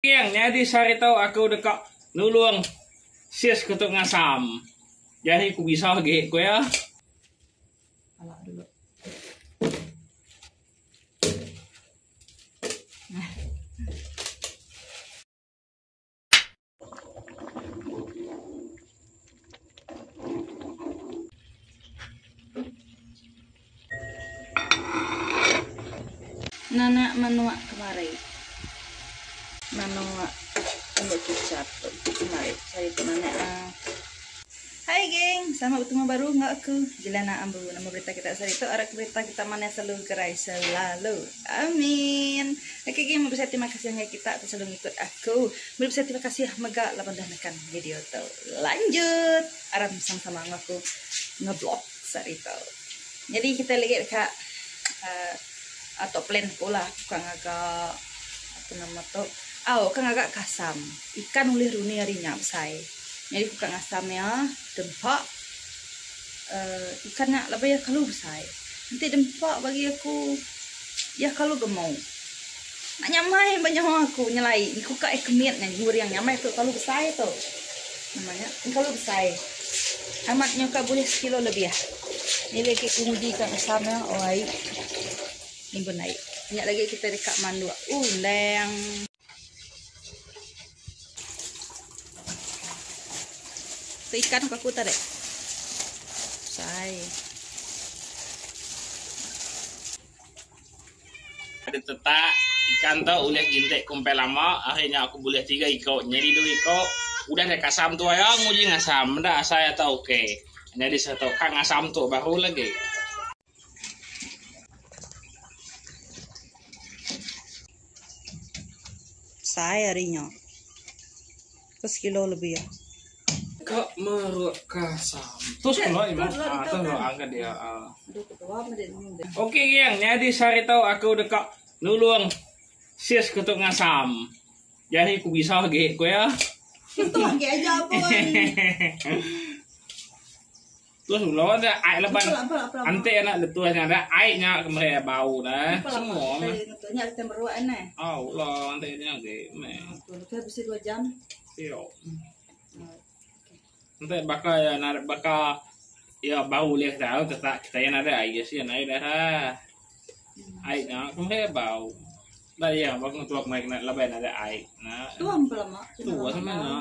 Yang jadi sari tahu aku dekat nulung sis ketuk ngasam. Jadi aku bisa lagi ku ya. Alak dulu. Nana manua kemarin. Manua untuk kicap kemarin. Saya itu nanya. Hai geng, sama bertemu baru nggak aku Jelana Ambu. Nama berita kita saat itu arah berita kita mana selalu gerai selalu. Amin. Oke geng, mau bisa terima kasih yang kita selalu ikut aku. Mau bisa terima kasih mega lapan dahnakan video tuh. Lanjut, aram sama-sama ngaku ngeblok saat itu. Jadi kita lihat kak atau plan pula bukan agak apa nama tuh. Kan agak kasam. Ikan ulih runi harinya saya. Jadi bukan asamnya dempak ikannya lebih ya kalau besar nanti dempak bagi aku ya kalau gemau nak nyamai banyak aku nyelai ini kuka kemit nih yang nyamai tuh kalau besar itu namanya ini kalau besar amatnya kak boleh sekilo lebih ya ini lagi kemudian ikan asamnya ini pun naik banyak lagi kita dekat mandu undang. Ikan kaku tadi. Say. Ada tetak ikan tuh udah gintek kumpel lama akhirnya aku boleh 3 iko jadi 2 iko udah ada kasam tuh ya nguji ngasam dah saya tahu oke jadi saya tahu kan ngasam tuh baru lagi Saya harinya. Terus kilo lebih ya. kok meruk kasam terus kalau imam atau lo angkat dia oke yang jadi sari tahu aku dekat nulung sis ketuk ngasam jadi aku bisa lagi ku ya Itu lagi aja apa terus lo ada air leban ante anak letuasnya ada airnya kemarin bau dah semua Tentunya kita beruan nih. oh lo ante nya ge me Kita bisa 2 jam. yo ante bakal ya narik bakal ya bau lihat tahu tetap kita yang ada air sih yang air dah airnya kemarin bau dah ya bakal tuak main leban ada air nah Tuang pelama. tuh sama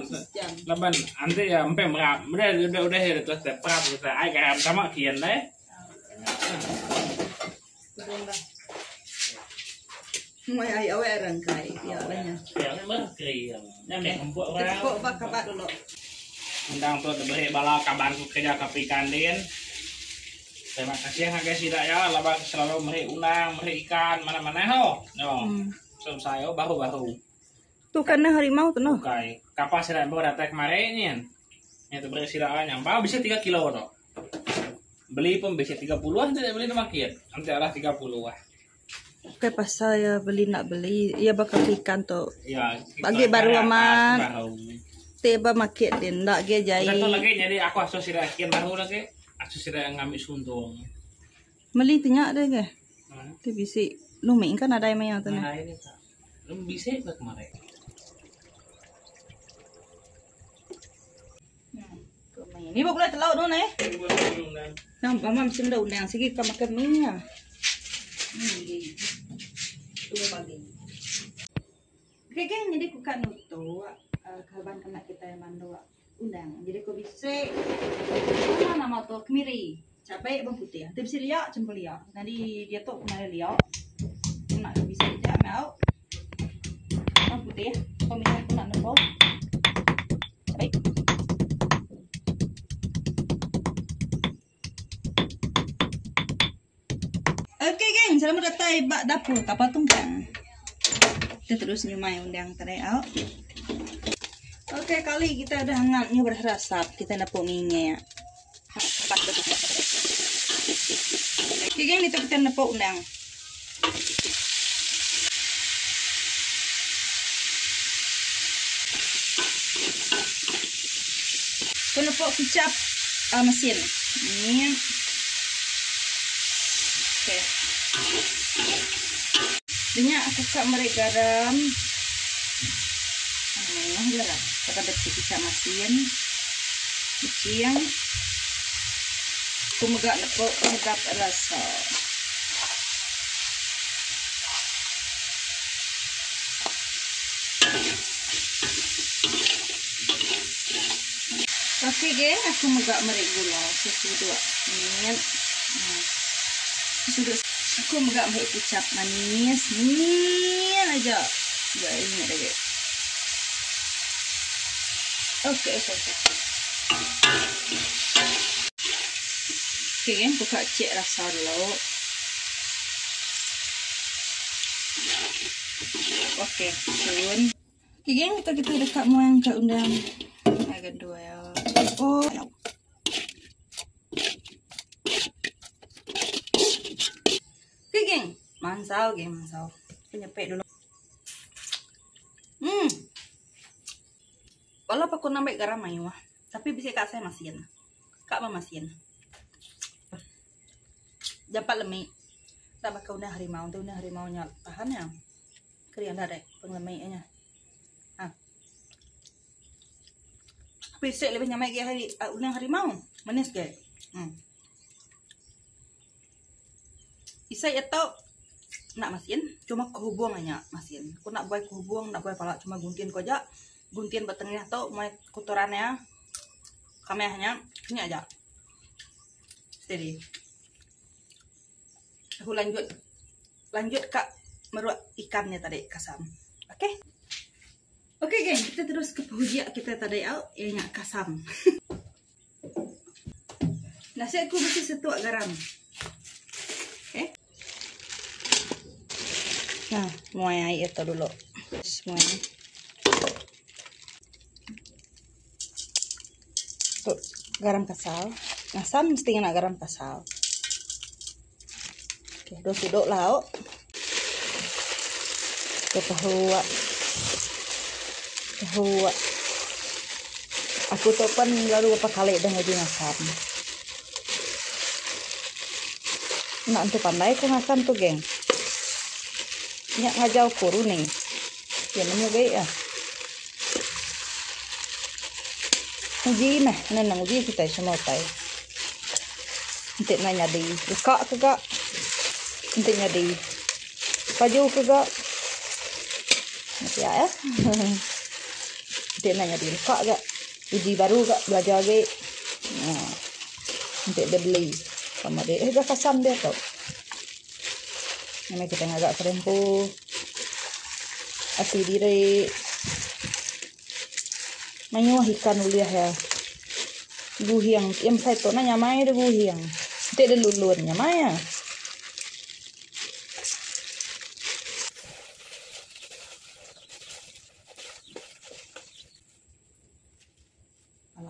leban ante ya sampai merap udah ya terus terap kita air kayak sama kian deh Mulai ayo awak rangkai ya banyak. yang berkriang nyampe empuk orang Kok bak kabar dulu. undang tuh beri bala kabarku kerja kapikan din terima kasih yang guys tidak ya labang selalu meri undang meri ikan mana-mana ho no selesai baru Tuh karena harimau tuh noh. kai kapan sih baru datang kemarin itu beri siraan yang bawa bisa 3 kilo tuh beli pun bisa 30-an tidak beli makin nanti arah 30-an Oke pas saya nak beli ya bakal ikan tuh. ya Bagi baru aman. Tiba makin din ndak ge jai. Satu lagi jadi aku asosiasi kian baru lagi asosiasi ngambil suntung Meli tinyak deh ge. Ti bisi luming kan ada yang tuh nah ini tak lu bisa buat kemarin Ini boleh telur dong nih. Nampak mam senda undang segi ka makan minyak. Dua pagi. Oke geng, jadi ku kan nutu kaban kena kita yang mandu undang. Jadi ku bisa nama tuh kemiri. Cabai bawang putih. Tapi bisa lihat cempel lihat. Nanti dia tuh kemarin lihat. Nak bisa tidak mau. Bawang putih. Peminat pun nak nepok. Cabai. Oke geng, selamat datang di bak dapur kapal tunggang. Kita terus nyumai undang tereal. Oke kali kita udah hangatnya berasap, kita nepuk minyak. Oke geng, itu kita nepuk undang. Kita nepuk kicap mesin. Ini. Oke. Dengan aku kak mereka garam garam. Kita betik kicap masin. Kiciang. Kumagak na po ang rasa. Oke geng, aku magak meregula sesudah ini. Sudah aku magak mai kicap manis nih aja. Enggak ini lagi. Oke. Oke geng, buka cek rasa dulu. Oke, turun. Oke geng, kita dekat moyang ke undang. Agak dua ya. Oh, no. Oke geng, mansau. Penyepek dulu. Walau aku nambah garam ayo mah, tapi bisa kak saya masian. Kak mah masian. Jampak lemik. Tak bakal udah harimau nya tahan ya. Kerian dah deh penglemiknya. Pisik lebih nyamai ke hari ulang harimau manis ke. Isai atau nak masin cuma kehubung aja masin. Aku nak buat kehubung, nak buat pala cuma guntian ko aja. Guntian batangnya tau mai kotorannya. Kamehnya ini aja. Steady. Aku lanjut kak meruak ikannya tadi kasam. Oke? Oke geng, kita terus ke pehujia kita tadi yang kasam. Nasi aku mesti setuak garam. Oke. Nah, muai itu dulu. Semuanya. Tuh, garam kasal. Ngasam mesti kena garam kasal. Oke, duduk lauk. Kita huak. Aku tuh kan lalu beberapa kali dah ngaji ngasam. Nak untuk pandai aku ngasam tuh geng. Nyak ngajau kuru nih. Ya namanya gay ya. Uji nah, nang uji kita semua tay. Nanti nanya di, kak kagak. Nanti nyadi. Paju kagak. Nanti ya. Nanti nanya di kak gak uji baru gak belajar lagi. Nah, nanti dia beli sama dia gak kasam dia tau. Ini kita agak kerempu asli diri manyuah ikan uliah ya guhiang yang saya tuh nanya mai ada guhiang nanti ada lulurnya maya.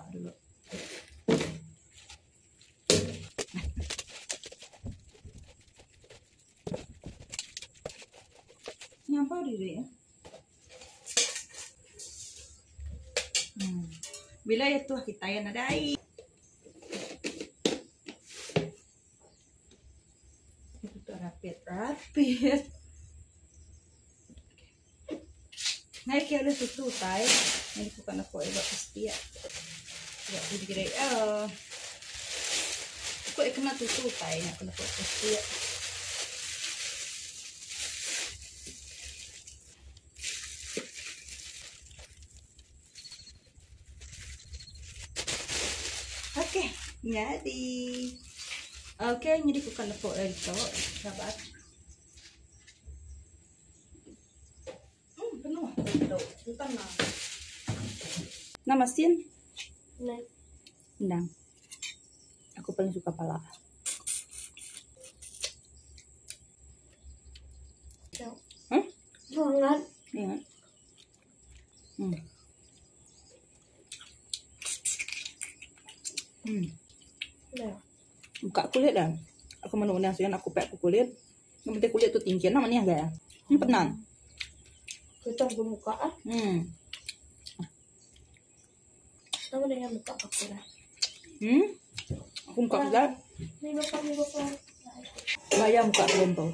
Dulu nyapa diri ya. Bila itu kita yang nadai itu tuh rapid naik ya udah tutup tay ini bukan aku buat pasti ya. Ya, jadi aku kena tutup kayaknya kena fokus ya. Oke, jadi aku kena fokus itu sahabat. Penuh itu tanah. Nama sin? Endang. Aku paling suka pala. Jangan. Iya. Buka kulit dah. Aku menunggu nasian aku pek kulit. Yang penting kulit tuh tinggi namanya gak ya? Ini penan. Kita pembukaan. Kamu dengan buka aku lah. Aku buka juga. Ini buka. Bayang buka belum tuh.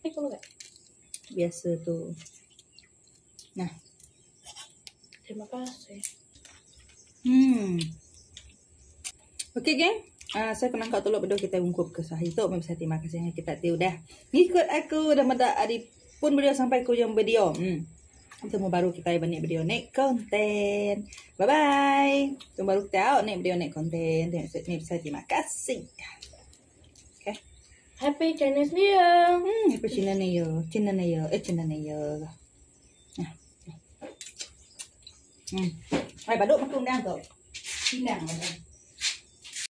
Kalau nggak. Biasa tuh. Nah. Terima kasih. Okey geng. Saya pernah kat tolok berdua kita ungkup ke sahih tu. Saya terima kasih yang kita tahu dah. Ngikut aku dah mada hari pun video sampai ke yang video. Temu baru kita banyak video naik konten. Bye bye. Temu baru kita naik video naik konten. Saya terima kasih. Okay. Happy Chinese New Year. Happy Cina New Year. Cina New Year. Cina New Year. Hai, baduk makan undang tu. Pindang.